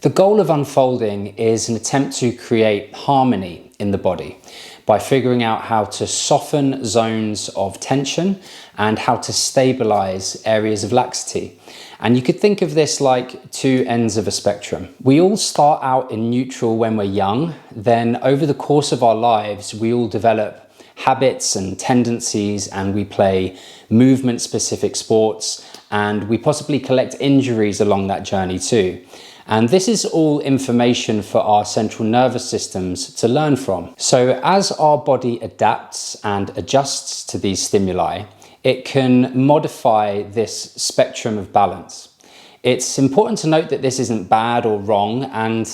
The goal of unfolding is an attempt to create harmony in the body by figuring out how to soften zones of tension and how to stabilize areas of laxity. And you could think of this like two ends of a spectrum. We all start out in neutral when we're young, then over the course of our lives, we all develop habits and tendencies, and we play movement specific sports, and we possibly collect injuries along that journey too. And this is all information for our central nervous systems to learn from. So as our body adapts and adjusts to these stimuli, it can modify this spectrum of balance. It's important to note that this isn't bad or wrong, and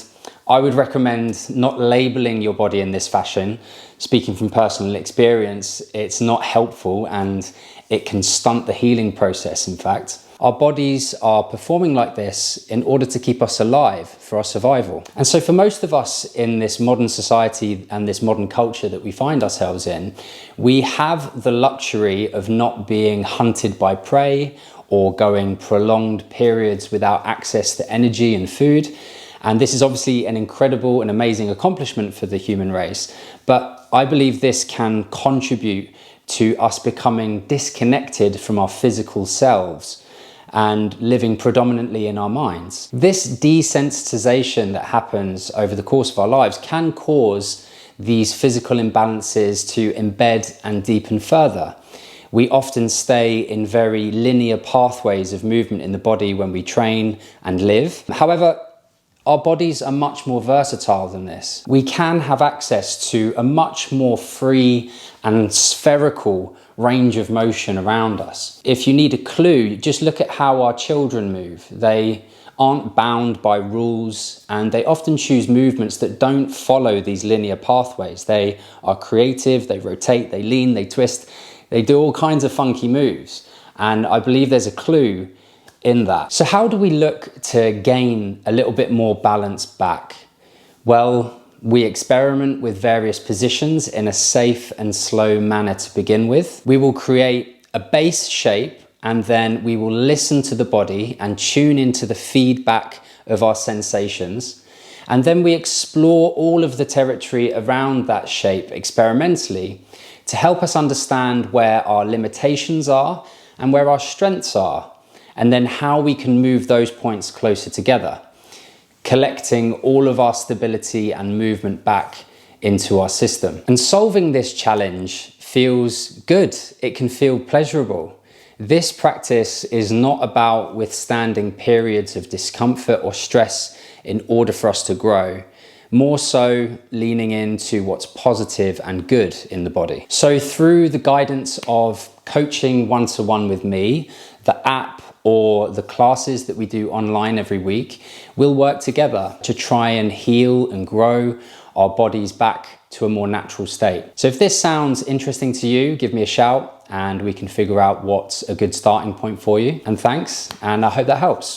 I would recommend not labeling your body in this fashion. Speaking from personal experience, it's not helpful and it can stunt the healing process, in fact. Our bodies are performing like this in order to keep us alive for our survival. And so for most of us in this modern society and this modern culture that we find ourselves in, we have the luxury of not being hunted by prey or going prolonged periods without access to energy and food. And this is obviously an incredible and amazing accomplishment for the human race. But I believe this can contribute to us becoming disconnected from our physical selves and living predominantly in our minds. This desensitization that happens over the course of our lives can cause these physical imbalances to embed and deepen further. We often stay in very linear pathways of movement in the body when we train and live. However, our bodies are much more versatile than this. We can have access to a much more free and spherical range of motion around us. If you need a clue, just look at how our children move. They aren't bound by rules, and they often choose movements that don't follow these linear pathways. They are creative, they rotate, they lean, they twist, they do all kinds of funky moves. And I believe there's a clue in that. So how do we look to gain a little bit more balance back? Well, we experiment with various positions in a safe and slow manner to begin with. We will create a base shape, and then we will listen to the body and tune into the feedback of our sensations. And then we explore all of the territory around that shape experimentally to help us understand where our limitations are and where our strengths are, and then how we can move those points closer together, collecting all of our stability and movement back into our system. And solving this challenge feels good. It can feel pleasurable. This practice is not about withstanding periods of discomfort or stress in order for us to grow, more so leaning into what's positive and good in the body. So through the guidance of coaching one-to-one with me, the app, or the classes that we do online every week, we'll work together to try and heal and grow our bodies back to a more natural state. So if this sounds interesting to you, give me a shout and we can figure out what's a good starting point for you. And thanks, and I hope that helps.